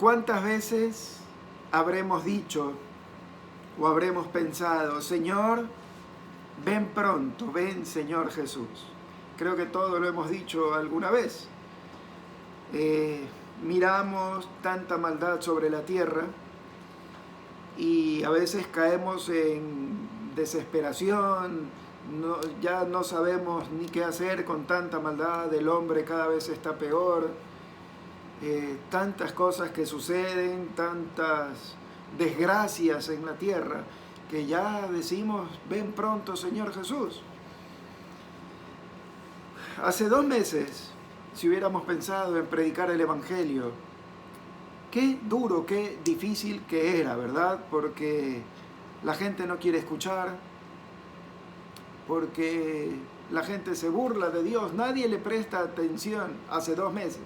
¿Cuántas veces habremos dicho o habremos pensado, Señor, ven pronto, ven Señor Jesús? Creo que todos lo hemos dicho alguna vez. Miramos tanta maldad sobre la tierra y a veces caemos en desesperación, ya no sabemos ni qué hacer con tanta maldad, el hombre cada vez está peor. Tantas cosas que suceden, tantas desgracias en la tierra, que ya decimos, ven pronto Señor Jesús. Hace 2 meses, si hubiéramos pensado en predicar el Evangelio, qué duro, qué difícil que era, ¿verdad? Porque la gente no quiere escuchar, porque la gente se burla de Dios, nadie le presta atención hace 2 meses.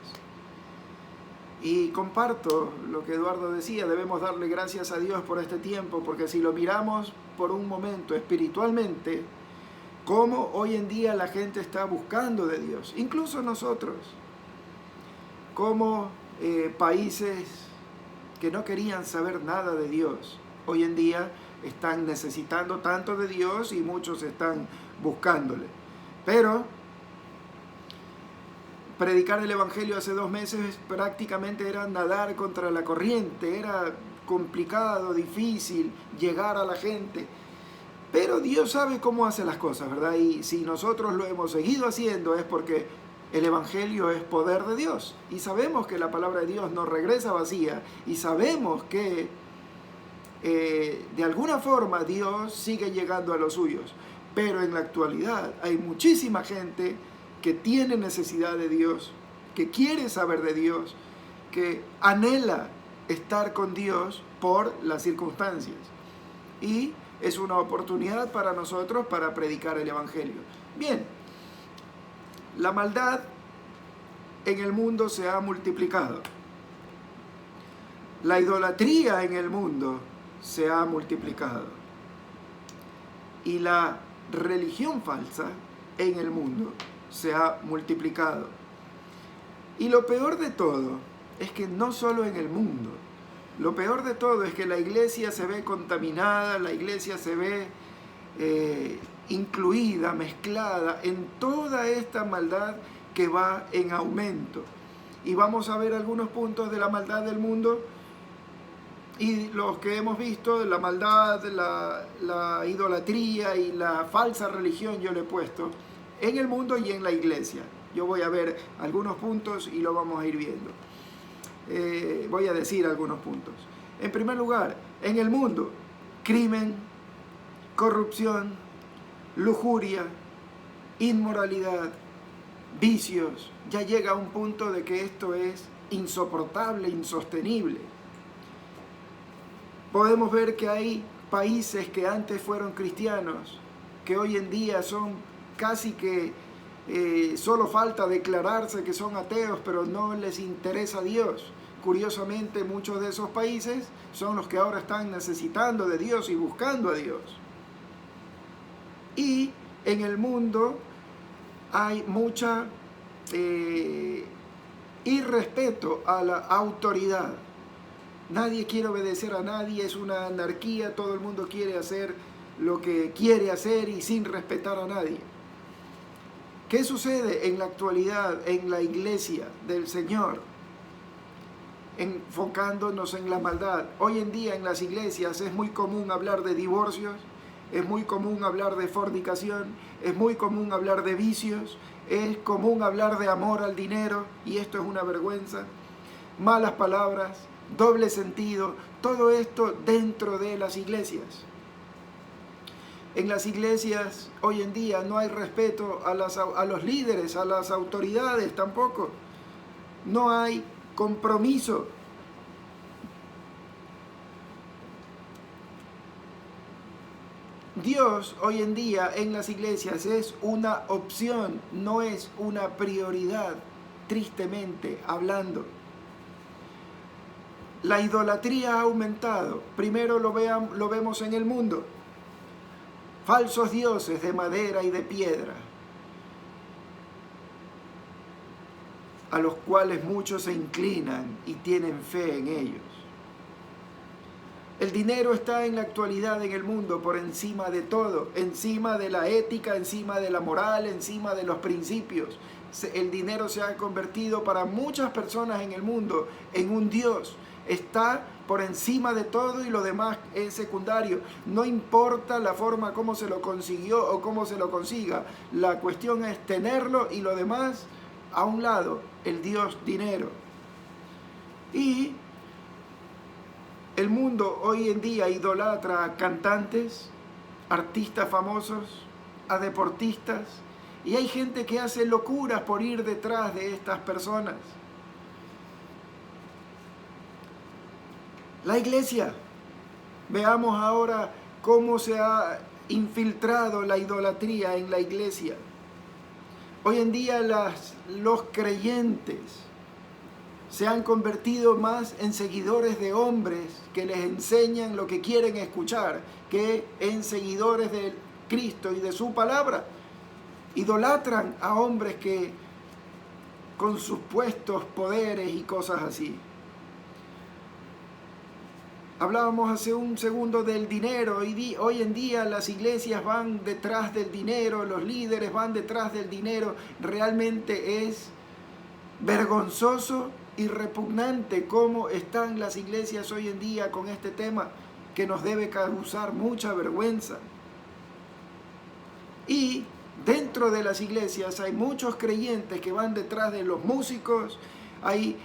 Y comparto lo que Eduardo decía, debemos darle gracias a Dios por este tiempo, porque si lo miramos por un momento espiritualmente, cómo hoy en día la gente está buscando de Dios, incluso nosotros, como países que no querían saber nada de Dios, hoy en día están necesitando tanto de Dios y muchos están buscándole. Pero predicar el Evangelio hace 2 meses prácticamente era nadar contra la corriente, era complicado, difícil llegar a la gente. Pero Dios sabe cómo hace las cosas, ¿verdad? Y si nosotros lo hemos seguido haciendo es porque el Evangelio es poder de Dios. Y sabemos que la palabra de Dios no regresa vacía. Y sabemos que de alguna forma Dios sigue llegando a los suyos. Pero en la actualidad hay muchísima gente que tiene necesidad de Dios, que quiere saber de Dios, que anhela estar con Dios por las circunstancias. Y es una oportunidad para nosotros para predicar el Evangelio. Bien, la maldad en el mundo se ha multiplicado. La idolatría en el mundo se ha multiplicado. Y la religión falsa en el mundo se ha multiplicado. Y lo peor de todo es que no solo en el mundo, lo peor de todo es que la iglesia se ve contaminada, la iglesia se ve incluida, mezclada en toda esta maldad que va en aumento. Y vamos a ver algunos puntos de la maldad del mundo y los que hemos visto, la maldad, la idolatría y la falsa religión, yo le he puesto en el mundo y en la iglesia. Yo voy a ver algunos puntos y lo vamos a ir viendo. Voy a decir algunos puntos. En primer lugar, en el mundo, crimen, corrupción, lujuria, inmoralidad, vicios. Ya llega a un punto de que esto es insoportable, insostenible. Podemos ver que hay países que antes fueron cristianos, que hoy en día son casi que solo falta declararse que son ateos, pero no les interesa Dios. Curiosamente, muchos de esos países son los que ahora están necesitando de Dios y buscando a Dios. Y en el mundo hay mucha irrespeto a la autoridad. Nadie quiere obedecer a nadie, es una anarquía, todo el mundo quiere hacer lo que quiere hacer y sin respetar a nadie. ¿Qué sucede en la actualidad en la iglesia del Señor? Enfocándonos en la maldad. Hoy en día en las iglesias es muy común hablar de divorcios, es muy común hablar de fornicación, es muy común hablar de vicios, es común hablar de amor al dinero, y esto es una vergüenza. Malas palabras, doble sentido, todo esto dentro de las iglesias. En las iglesias hoy en día no hay respeto a los líderes, a las autoridades tampoco. No hay compromiso. Dios hoy en día en las iglesias es una opción, no es una prioridad, tristemente hablando. La idolatría ha aumentado. Primero lo vemos en el mundo. Falsos dioses de madera y de piedra. a los cuales muchos se inclinan y tienen fe en ellos. El dinero está en la actualidad en el mundo por encima de todo, encima de la ética, encima de la moral, encima de los principios. El dinero se ha convertido para muchas personas en el mundo en un Dios. Está por encima de todo y lo demás es secundario. No importa la forma como se lo consiguió o cómo se lo consiga. La cuestión es tenerlo y lo demás a un lado, el Dios dinero. Y el mundo hoy en día idolatra a cantantes, artistas famosos, a deportistas, y hay gente que hace locuras por ir detrás de estas personas. La iglesia, veamos ahora cómo se ha infiltrado la idolatría en la iglesia. Hoy en día los creyentes se han convertido más en seguidores de hombres que les enseñan lo que quieren escuchar, que en seguidores de Cristo y de su palabra. Idolatran a hombres que con supuestos poderes y cosas así. Hablábamos hace un segundo del dinero y hoy en día las iglesias van detrás del dinero, los líderes van detrás del dinero. Realmente es vergonzoso y repugnante cómo están las iglesias hoy en día con este tema que nos debe causar mucha vergüenza. Y dentro de las iglesias hay muchos creyentes que van detrás de los músicos, hay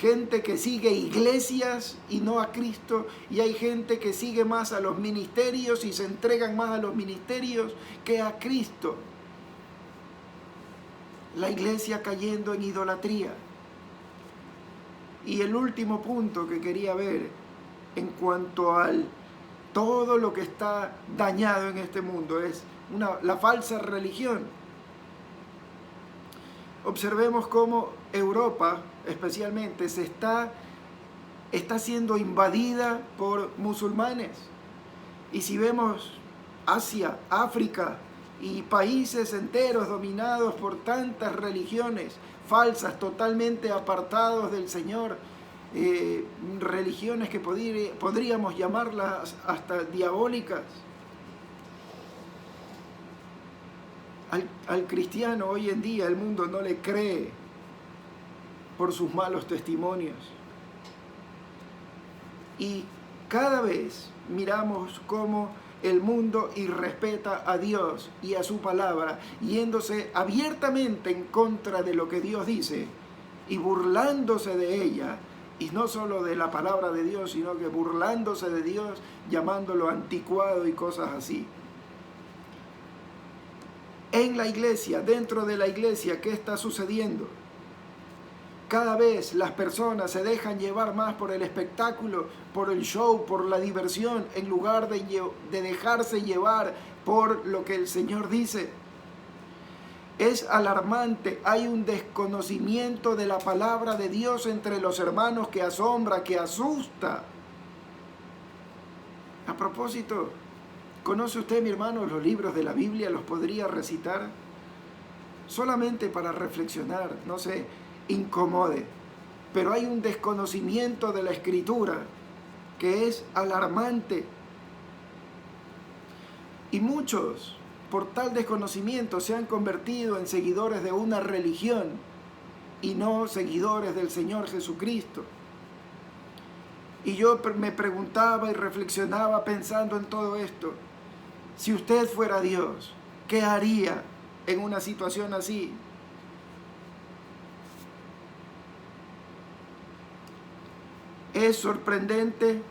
gente que sigue iglesias y no a Cristo, y hay gente que sigue más a los ministerios y se entregan más a los ministerios que a Cristo. La iglesia cayendo en idolatría. Y el último punto que quería ver en cuanto a todo lo que está dañado en este mundo es la falsa religión. Observemos cómo Europa, especialmente, está siendo invadida por musulmanes. Y si vemos Asia, África y países enteros dominados por tantas religiones falsas, totalmente apartados del Señor, religiones que podríamos llamarlas hasta diabólicas. Al cristiano hoy en día el mundo no le cree por sus malos testimonios. Y cada vez miramos cómo el mundo irrespeta a Dios y a su palabra, yéndose abiertamente en contra de lo que Dios dice y burlándose de ella, y no solo de la palabra de Dios, sino que burlándose de Dios, llamándolo anticuado y cosas así. En la iglesia, dentro de la iglesia, ¿qué está sucediendo? Cada vez las personas se dejan llevar más por el espectáculo, por el show, por la diversión, en lugar de dejarse llevar por lo que el Señor dice. Es alarmante, hay un desconocimiento de la palabra de Dios entre los hermanos que asombra, que asusta. A propósito, ¿conoce usted, mi hermano, los libros de la Biblia? ¿Los podría recitar? Solamente para reflexionar, no se incomode. Pero hay un desconocimiento de la Escritura que es alarmante. Y muchos, por tal desconocimiento, se han convertido en seguidores de una religión y no seguidores del Señor Jesucristo. Y yo me preguntaba y reflexionaba pensando en todo esto. Si usted fuera Dios, ¿qué haría en una situación así? Es sorprendente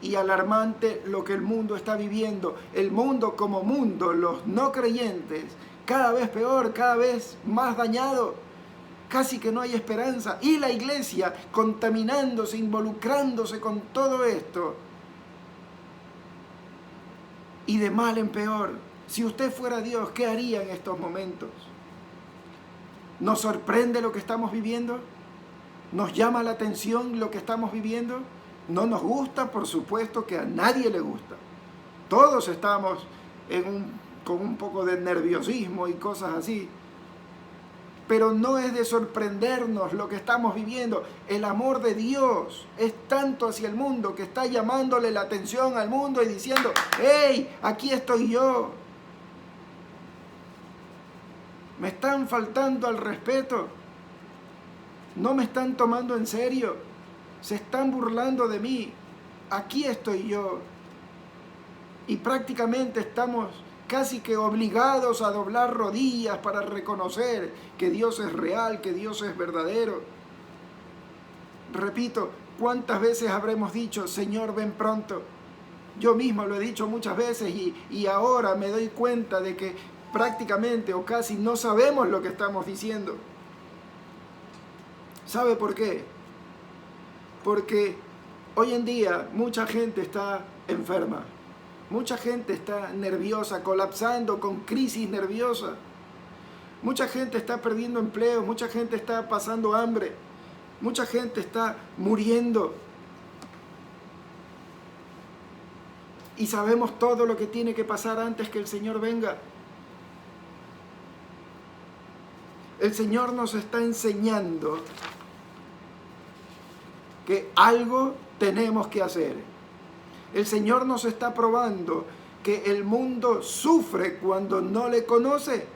y alarmante lo que el mundo está viviendo. El mundo como mundo, los no creyentes, cada vez peor, cada vez más dañado. Casi que no hay esperanza. Y la iglesia contaminándose, involucrándose con todo esto. Y de mal en peor. Si usted fuera Dios, ¿qué haría en estos momentos? ¿Nos sorprende lo que estamos viviendo? ¿Nos llama la atención lo que estamos viviendo? ¿No nos gusta? Por supuesto que a nadie le gusta. Todos estamos con un poco de nerviosismo y cosas así. pero no es de sorprendernos lo que estamos viviendo. El amor de Dios es tanto hacia el mundo que está llamándole la atención al mundo y diciendo, ¡hey, aquí estoy yo! Me están faltando al respeto, no me están tomando en serio, se están burlando de mí, aquí estoy yo. Y prácticamente estamos casi que obligados a doblar rodillas para reconocer que Dios es real, que Dios es verdadero. Repito, ¿cuántas veces habremos dicho, Señor, ven pronto? Yo mismo lo he dicho muchas veces y ahora me doy cuenta de que prácticamente o casi no sabemos lo que estamos diciendo. ¿Sabe por qué? Porque hoy en día mucha gente está enferma. Mucha gente está nerviosa, colapsando con crisis nerviosa. Mucha gente está perdiendo empleo, mucha gente está pasando hambre, mucha gente está muriendo. Y sabemos todo lo que tiene que pasar antes que el Señor venga. El Señor nos está enseñando que algo tenemos que hacer. El Señor nos está probando que el mundo sufre cuando no le conoce.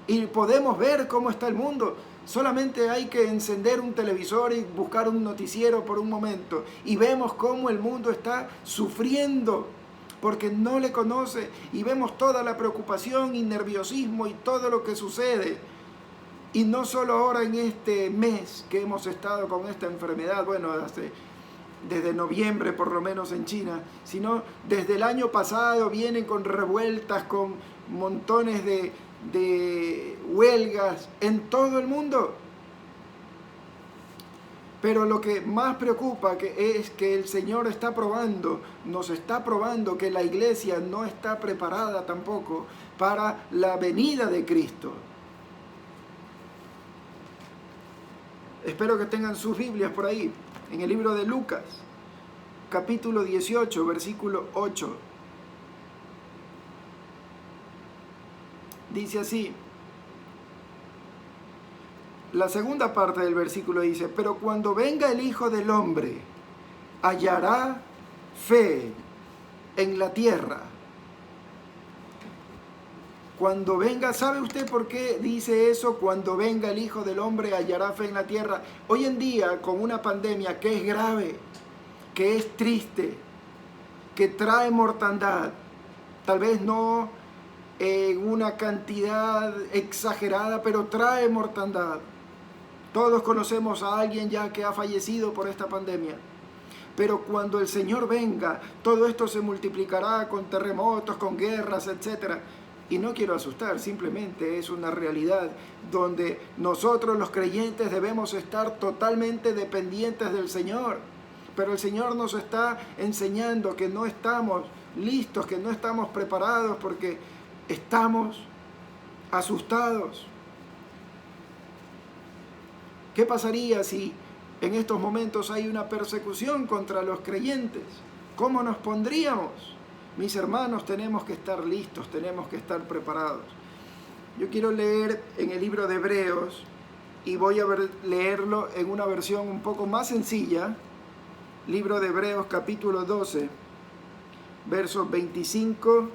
Y podemos ver cómo está el mundo. Solamente hay que encender un televisor y buscar un noticiero por un momento. Y vemos cómo el mundo está sufriendo porque no le conoce. Y vemos toda la preocupación y nerviosismo y todo lo que sucede. Y no solo ahora en este mes que hemos estado con esta enfermedad, bueno, desde noviembre por lo menos en China, sino desde el año pasado vienen con revueltas, con montones de huelgas en todo el mundo. Pero lo que más preocupa es que el Señor nos está probando que la iglesia no está preparada tampoco para la venida de Cristo. Espero que tengan sus Biblias por ahí, en el libro de Lucas, capítulo 18, versículo 8. Dice así, la segunda parte del versículo dice, pero cuando venga el Hijo del Hombre, hallará fe en la tierra. Cuando venga, ¿sabe usted por qué dice eso? Cuando venga el Hijo del Hombre hallará fe en la tierra. Hoy en día, con una pandemia que es grave, que es triste, que trae mortandad, tal vez no en una cantidad exagerada, pero trae mortandad. Todos conocemos a alguien ya que ha fallecido por esta pandemia. Pero cuando el Señor venga, todo esto se multiplicará con terremotos, con guerras, etc. Y no quiero asustar, simplemente es una realidad donde nosotros los creyentes debemos estar totalmente dependientes del Señor. Pero el Señor nos está enseñando que no estamos listos, que no estamos preparados porque estamos asustados. ¿Qué pasaría si en estos momentos hay una persecución contra los creyentes? ¿Cómo nos pondríamos? Mis hermanos, tenemos que estar listos, tenemos que estar preparados. Yo quiero leer en el libro de Hebreos y voy a leerlo en una versión un poco más sencilla. Libro de Hebreos capítulo 12, versos 25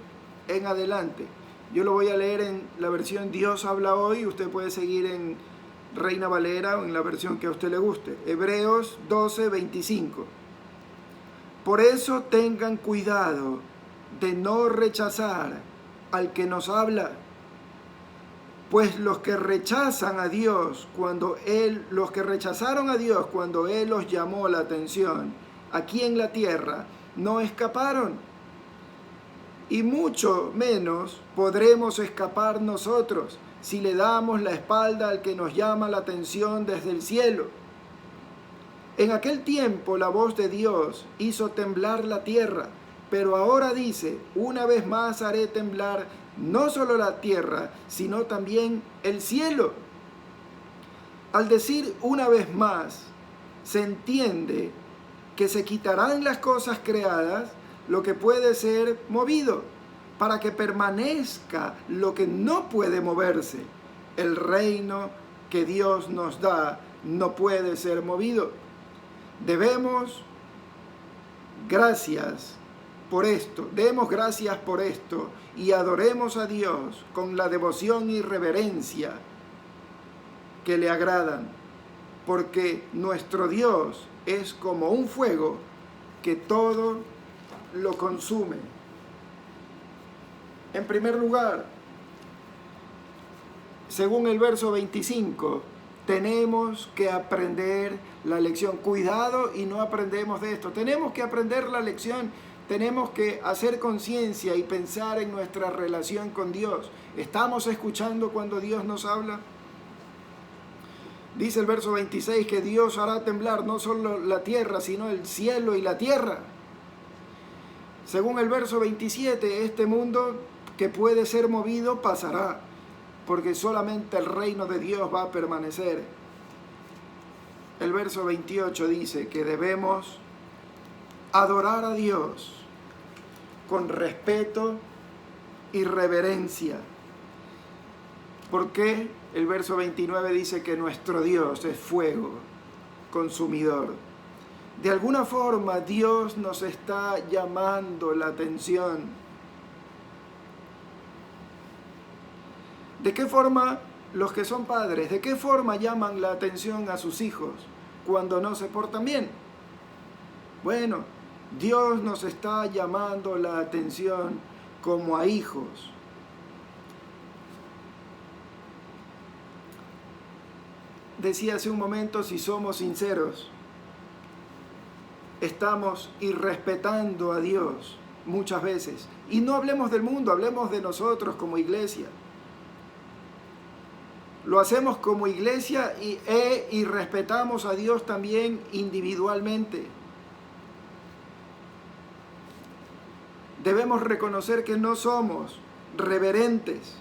en adelante. Yo lo voy a leer en la versión Dios habla hoy. Usted puede seguir en Reina Valera o en la versión que a usted le guste. Hebreos 12, 25. Por eso tengan cuidado de no rechazar al que nos habla, pues los que rechazaron a Dios cuando Él los llamó la atención aquí en la tierra, no escaparon, y mucho menos podremos escapar nosotros si le damos la espalda al que nos llama la atención desde el cielo. En aquel tiempo la voz de Dios hizo temblar la tierra, pero ahora dice, una vez más haré temblar no solo la tierra, sino también el cielo. Al decir una vez más, se entiende que se quitarán las cosas creadas, lo que puede ser movido, para que permanezca lo que no puede moverse, el reino que Dios nos da no puede ser movido. Demos gracias por esto y adoremos a Dios con la devoción y reverencia que le agradan, porque nuestro Dios es como un fuego que todo lo consume. En primer lugar, según el verso 25, tenemos que aprender la lección. Cuidado y no aprendemos de esto. Tenemos que aprender la lección. Tenemos que hacer conciencia y pensar en nuestra relación con Dios. ¿Estamos escuchando cuando Dios nos habla? Dice el verso 26 que Dios hará temblar no solo la tierra, sino el cielo y la tierra. Según el verso 27, este mundo que puede ser movido pasará, porque solamente el reino de Dios va a permanecer. El verso 28 dice que debemos adorar a Dios con respeto y reverencia. ¿Por qué? El verso 29 dice que nuestro Dios es fuego consumidor. De alguna forma Dios nos está llamando la atención. ¿De qué forma los que son padres, de qué forma llaman la atención a sus hijos cuando no se portan bien? Bueno, Dios nos está llamando la atención como a hijos. Decía hace un momento, si somos sinceros, estamos irrespetando a Dios muchas veces. Y no hablemos del mundo, hablemos de nosotros como iglesia. Lo hacemos como iglesia y respetamos a Dios también individualmente. Debemos reconocer que no somos reverentes.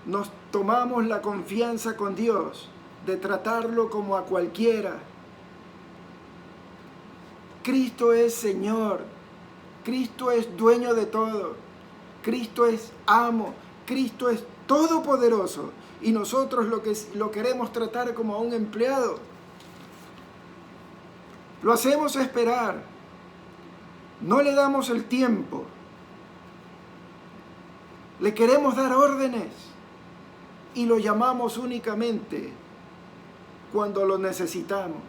Nos tomamos la confianza con Dios de tratarlo como a cualquiera. Cristo es Señor. Cristo es dueño de todo. Cristo es amo. Cristo es todopoderoso. Y nosotros lo queremos tratar como a un empleado. Lo hacemos esperar. No le damos el tiempo. Le queremos dar órdenes. Y lo llamamos únicamente cuando lo necesitamos.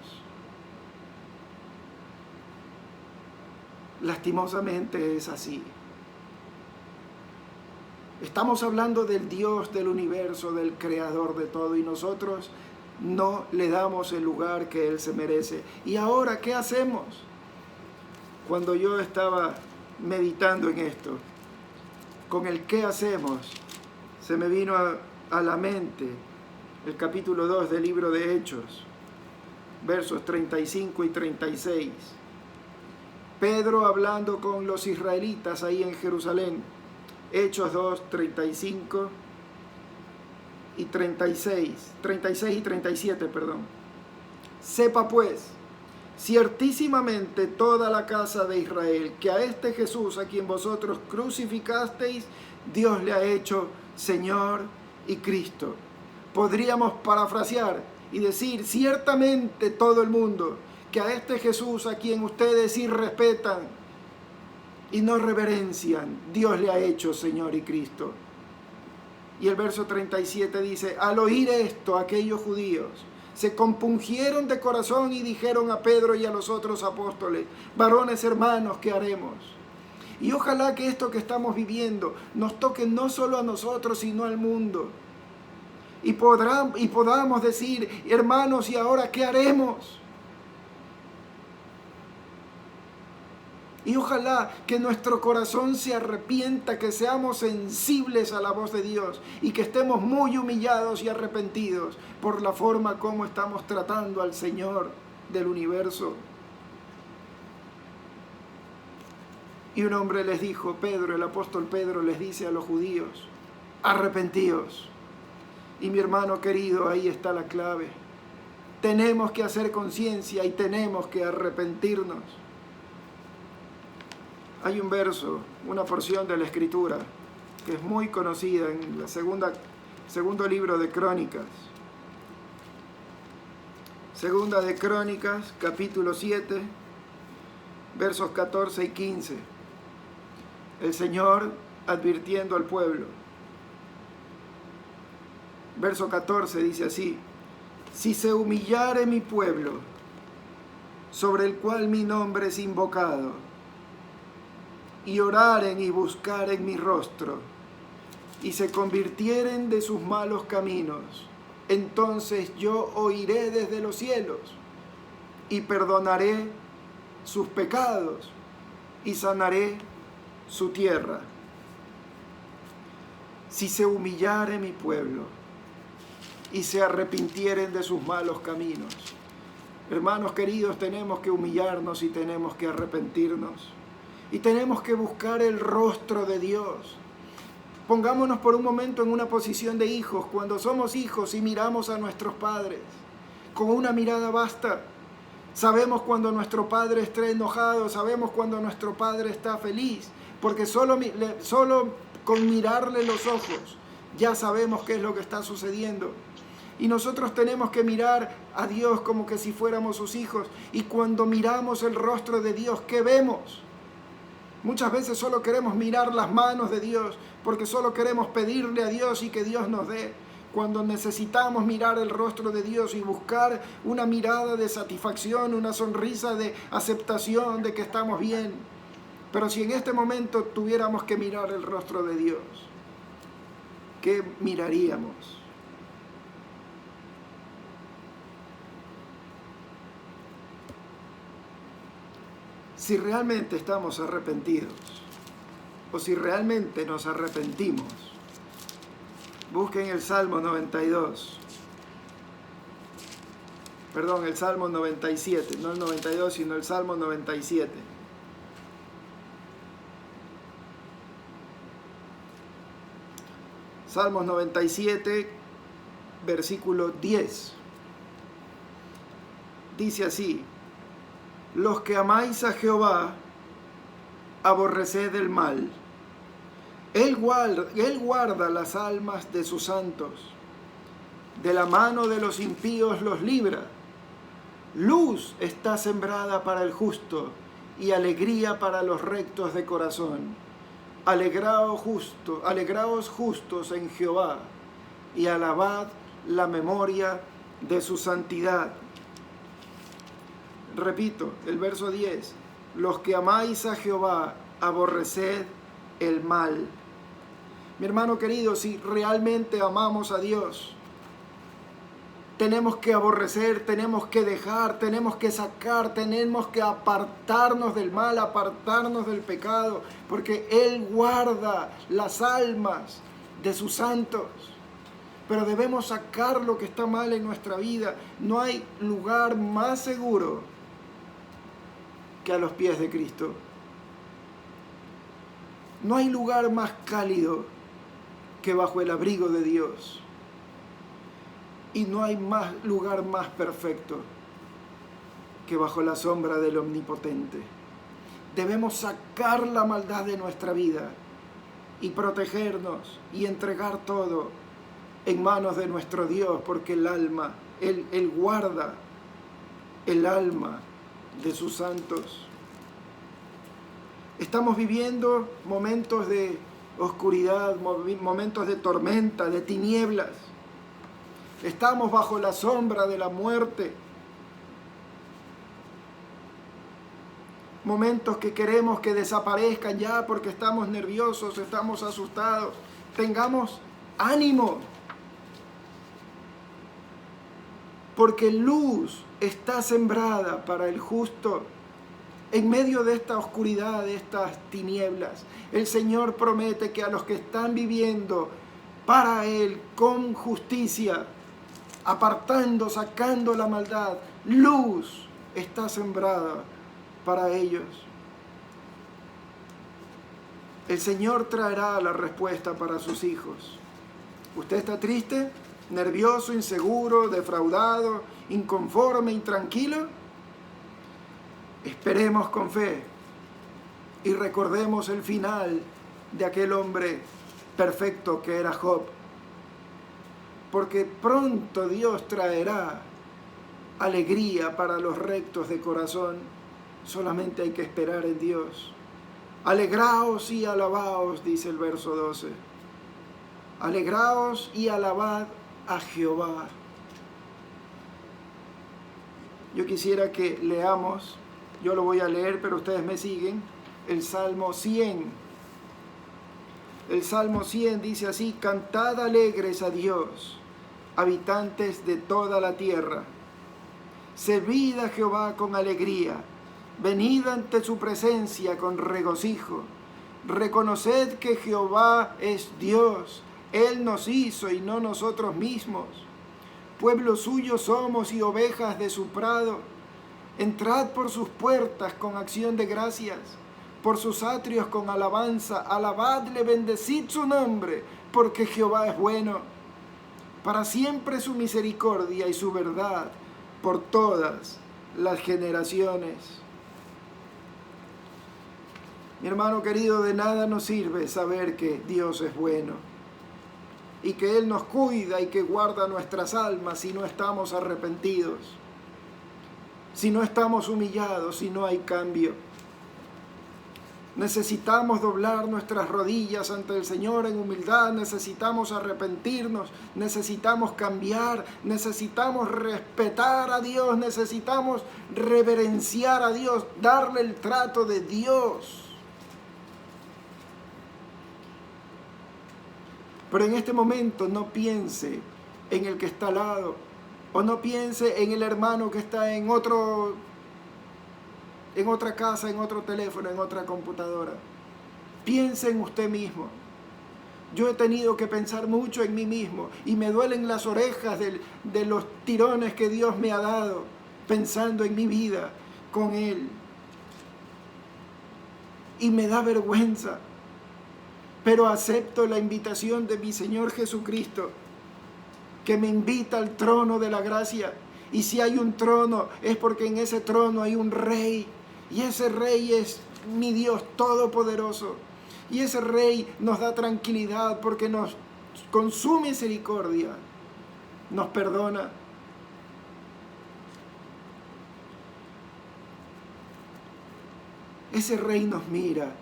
Lastimosamente es así. Estamos hablando del Dios del universo, del creador de todo, y nosotros no le damos el lugar que Él se merece. ¿Y ahora qué hacemos? Cuando yo estaba meditando en esto, con el qué hacemos, se me vino a la mente el capítulo 2 del libro de Hechos, versos 35 y 36. Pedro hablando con los israelitas ahí en Jerusalén. Hechos 2, 35 y 36 y 37, perdón. Sepa pues, ciertísimamente toda la casa de Israel, que a este Jesús a quien vosotros crucificasteis, Dios le ha hecho Señor y Cristo. Podríamos parafrasear y decir, ciertamente todo el mundo, que a este Jesús a quien ustedes irrespetan y no reverencian, Dios le ha hecho Señor y Cristo. Y el verso 37 dice, al oír esto, aquellos judíos se compungieron de corazón y dijeron a Pedro y a los otros apóstoles, varones hermanos, ¿qué haremos? Y ojalá que esto que estamos viviendo nos toque no solo a nosotros, sino al mundo. Y podamos decir, hermanos, ¿y ahora qué haremos? Y ojalá que nuestro corazón se arrepienta, que seamos sensibles a la voz de Dios y que estemos muy humillados y arrepentidos por la forma como estamos tratando al Señor del universo. Y un hombre les dijo, Pedro, el apóstol Pedro les dice a los judíos, arrepentíos. Y mi hermano querido, ahí está la clave. Tenemos que hacer conciencia y tenemos que arrepentirnos. Hay un verso, una porción de la Escritura que es muy conocida en la segunda Segundo libro de Crónicas. Segunda de Crónicas, capítulo 7, versos 14 y 15. El Señor advirtiendo al pueblo. Verso 14 dice así: si se humillare mi pueblo, sobre el cual mi nombre es invocado, y oraren y buscaren mi rostro, y se convirtieren de sus malos caminos, entonces yo oiré desde los cielos, y perdonaré sus pecados, y sanaré su tierra. Si se humillare mi pueblo, y se arrepintieren de sus malos caminos. Hermanos queridos, tenemos que humillarnos y tenemos que arrepentirnos. Y tenemos que buscar el rostro de Dios. Pongámonos por un momento en una posición de hijos. Cuando somos hijos y miramos a nuestros padres, con una mirada basta. Sabemos cuando nuestro padre está enojado, sabemos cuando nuestro padre está feliz, porque solo con mirarle los ojos ya sabemos qué es lo que está sucediendo. Y nosotros tenemos que mirar a Dios como que si fuéramos sus hijos. Y cuando miramos el rostro de Dios, ¿qué vemos? Muchas veces solo queremos mirar las manos de Dios, porque solo queremos pedirle a Dios y que Dios nos dé. Cuando necesitamos mirar el rostro de Dios y buscar una mirada de satisfacción, una sonrisa de aceptación de que estamos bien. Pero si en este momento tuviéramos que mirar el rostro de Dios, ¿qué miraríamos? Si realmente estamos arrepentidos, o si realmente nos arrepentimos, busquen el Salmo 92. Perdón, el Salmo 97, no el 92, sino el Salmo 97. Salmos 97, versículo 10. Dice así: los que amáis a Jehová, aborreced el mal. Él guarda las almas de sus santos. De la mano de los impíos los libra. Luz está sembrada para el justo y alegría para los rectos de corazón. Alegraos justos en Jehová y alabad la memoria de su santidad. Repito, el verso 10. Los que amáis a Jehová, aborreced el mal. Mi hermano querido, si realmente amamos a Dios, tenemos que aborrecer, tenemos que dejar, tenemos que sacar, tenemos que apartarnos del mal, apartarnos del pecado, porque Él guarda las almas de sus santos. Pero debemos sacar lo que está mal en nuestra vida. No hay lugar más seguro que a los pies de Cristo. No hay lugar más cálido que bajo el abrigo de Dios. Y no hay lugar más perfecto que bajo la sombra del Omnipotente. Debemos sacar la maldad de nuestra vida y protegernos y entregar todo en manos de nuestro Dios, porque el alma, Él guarda el alma de sus santos. Estamos viviendo momentos de oscuridad, momentos de tormenta, de tinieblas. Estamos bajo la sombra de la muerte. Momentos que queremos que desaparezcan ya porque estamos nerviosos, estamos asustados. Tengamos ánimo, porque luz está sembrada para el justo. En medio de esta oscuridad, de estas tinieblas, el Señor promete que a los que están viviendo para Él con justicia, apartando, sacando la maldad, luz está sembrada para ellos. El Señor traerá la respuesta para sus hijos. ¿Usted está triste, nervioso, inseguro, defraudado, inconforme, intranquilo? Esperemos con fe y recordemos el final de aquel hombre perfecto que era Job. porque pronto Dios traerá alegría para los rectos de corazón. Solamente hay que esperar en Dios. Alegraos y alabaos, dice el verso 12. Alegraos y alabad a Jehová. Yo quisiera que leamos, yo lo voy a leer, pero ustedes me siguen, el Salmo 100. El Salmo 100 dice así: cantad alegres a Dios, habitantes de toda la tierra. Servid a Jehová con alegría, venid ante su presencia con regocijo. Reconoced que Jehová es Dios, Él nos hizo y no nosotros mismos. Pueblo suyo somos y ovejas de su prado. Entrad por sus puertas con acción de gracias, por sus atrios con alabanza. Alabadle, bendecid su nombre, porque Jehová es bueno. Para siempre su misericordia y su verdad por todas las generaciones. Mi hermano querido, de nada nos sirve saber que Dios es bueno y que Él nos cuida y que guarda nuestras almas si no estamos arrepentidos, si no estamos humillados, si no hay cambio. Necesitamos doblar nuestras rodillas ante el Señor en humildad, necesitamos arrepentirnos, necesitamos cambiar, necesitamos respetar a Dios, necesitamos reverenciar a Dios, darle el trato de Dios. Pero en este momento no piense en el que está al lado, o no piense en el hermano que está en otra casa, en otro teléfono, en otra computadora. Piense en usted mismo. Yo he tenido que pensar mucho en mí mismo y me duelen las orejas de los tirones que Dios me ha dado, pensando en mi vida con Él. Y me da vergüenza. Pero acepto la invitación de mi Señor Jesucristo, que me invita al trono de la gracia. Y si hay un trono, es porque en ese trono hay un rey. Y ese rey es mi Dios todopoderoso. Y ese rey nos da tranquilidad porque con su misericordia nos perdona. Ese rey nos mira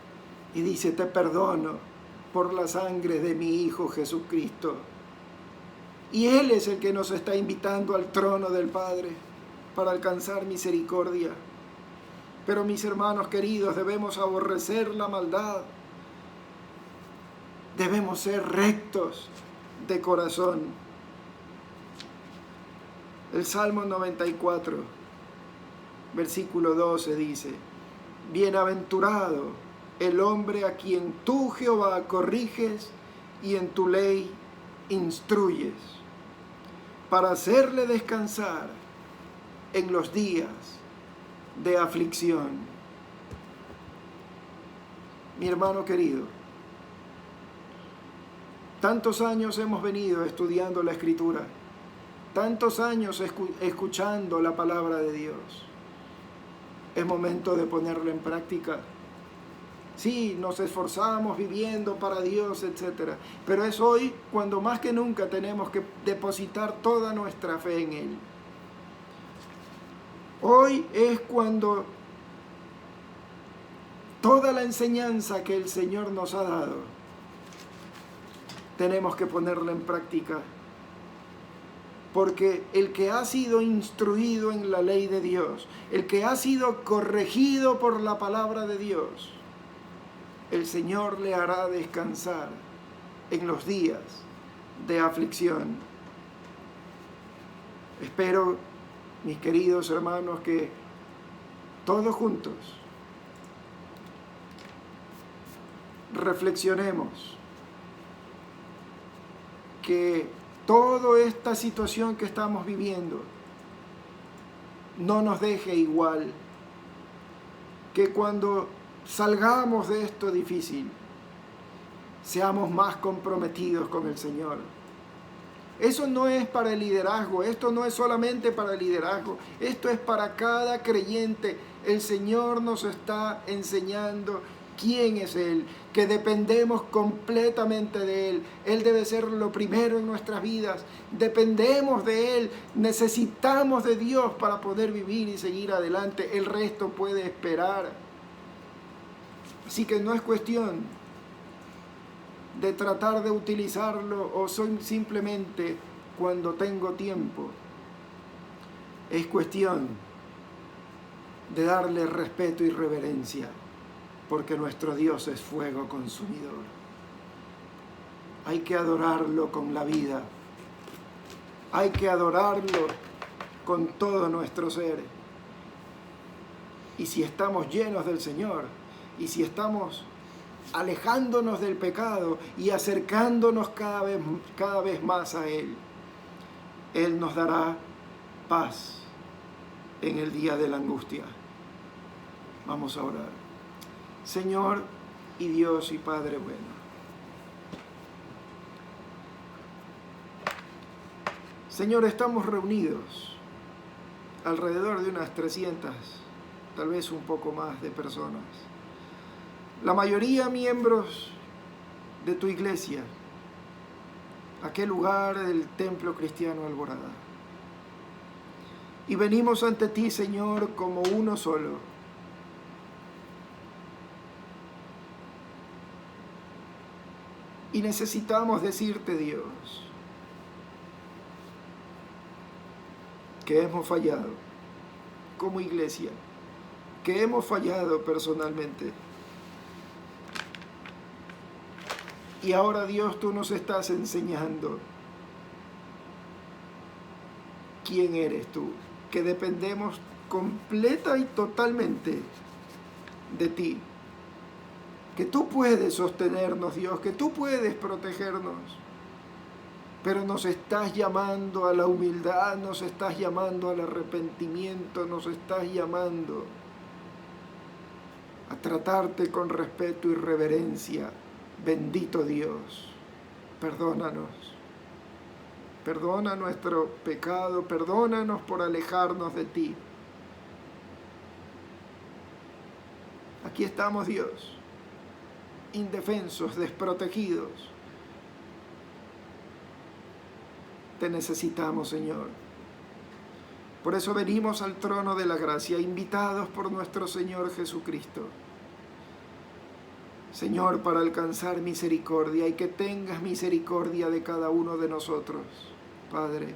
y dice: te perdono por la sangre de mi Hijo Jesucristo. Y Él es el que nos está invitando al trono del Padre para alcanzar misericordia. Pero mis hermanos queridos, debemos aborrecer la maldad. Debemos ser rectos de corazón. El Salmo 94, versículo 12 dice: bienaventurado el hombre a quien tú, Jehová, corriges y en tu ley instruyes, para hacerle descansar en los días de aflicción. Mi hermano querido, tantos años hemos venido estudiando la Escritura, tantos años escuchando la palabra de Dios. Es momento de ponerlo en práctica. Sí, nos esforzamos viviendo para Dios, etc. Pero es hoy cuando más que nunca tenemos que depositar toda nuestra fe en Él. Hoy es cuando toda la enseñanza que el Señor nos ha dado, tenemos que ponerla en práctica. Porque el que ha sido instruido en la ley de Dios, el que ha sido corregido por la palabra de Dios, el Señor le hará descansar en los días de aflicción. Espero, mis queridos hermanos, que todos juntos reflexionemos que toda esta situación que estamos viviendo no nos deje igual, que cuando salgamos de esto difícil, seamos más comprometidos con el Señor. Eso no es para el liderazgo, esto no es solamente para el liderazgo, esto es para cada creyente. El Señor nos está enseñando quién es Él, que dependemos completamente de Él. Él debe ser lo primero en nuestras vidas. Dependemos de Él, necesitamos de Dios para poder vivir y seguir adelante. El resto puede esperar. Así que no es cuestión de tratar de utilizarlo o simplemente cuando tengo tiempo. Es cuestión de darle respeto y reverencia, porque nuestro Dios es fuego consumidor. Hay que adorarlo con la vida. Hay que adorarlo con todo nuestro ser. Y si estamos llenos del Señor, y si estamos alejándonos del pecado y acercándonos cada vez más a Él, Él nos dará paz en el día de la angustia. Vamos a orar. Señor y Dios y Padre bueno, Señor, estamos reunidos alrededor de unas 300, tal vez un poco más de personas. La mayoría miembros de tu iglesia, aquel lugar del Templo Cristiano Alborada. Y venimos ante ti, Señor, como uno solo. Y necesitamos decirte, Dios, que hemos fallado como iglesia, que hemos fallado personalmente. Y ahora, Dios, tú nos estás enseñando quién eres tú, que dependemos completa y totalmente de ti, que tú puedes sostenernos, Dios, que tú puedes protegernos, pero nos estás llamando a la humildad, nos estás llamando al arrepentimiento, nos estás llamando a tratarte con respeto y reverencia. Bendito Dios, perdónanos, perdona nuestro pecado, perdónanos por alejarnos de ti. Aquí estamos, Dios, indefensos, desprotegidos. Te necesitamos, Señor. Por eso venimos al trono de la gracia, invitados por nuestro Señor Jesucristo. Señor, para alcanzar misericordia y que tengas misericordia de cada uno de nosotros, Padre.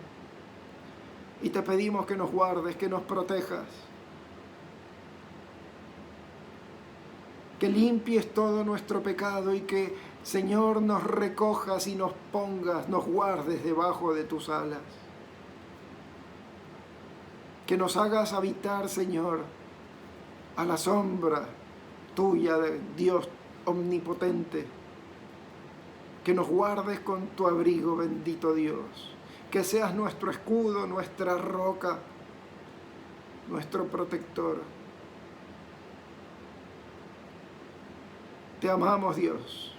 Y te pedimos que nos guardes, que nos protejas, que limpies todo nuestro pecado y que, Señor, nos recojas y nos pongas, nos guardes debajo de tus alas. Que nos hagas habitar, Señor, a la sombra tuya, de Dios omnipotente, que nos guardes con tu abrigo, bendito Dios, que seas nuestro escudo, nuestra roca, nuestro protector. Te amamos, Dios.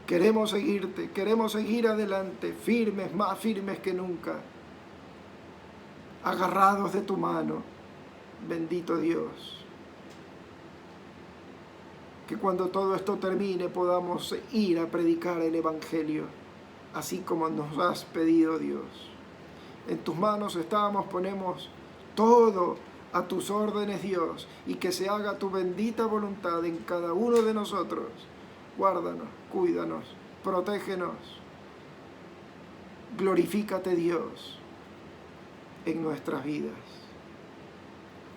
Queremos seguirte, queremos seguir adelante, firmes, más firmes que nunca, agarrados de tu mano, bendito Dios. Que cuando todo esto termine podamos ir a predicar el Evangelio, así como nos has pedido, Dios. En tus manos estamos, ponemos todo a tus órdenes, Dios, y que se haga tu bendita voluntad en cada uno de nosotros. Guárdanos, cuídanos, protégenos. Glorifícate, Dios, en nuestras vidas.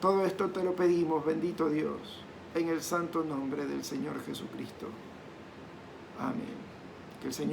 Todo esto te lo pedimos, bendito Dios, en el santo nombre del Señor Jesucristo. Amén. Que el Señor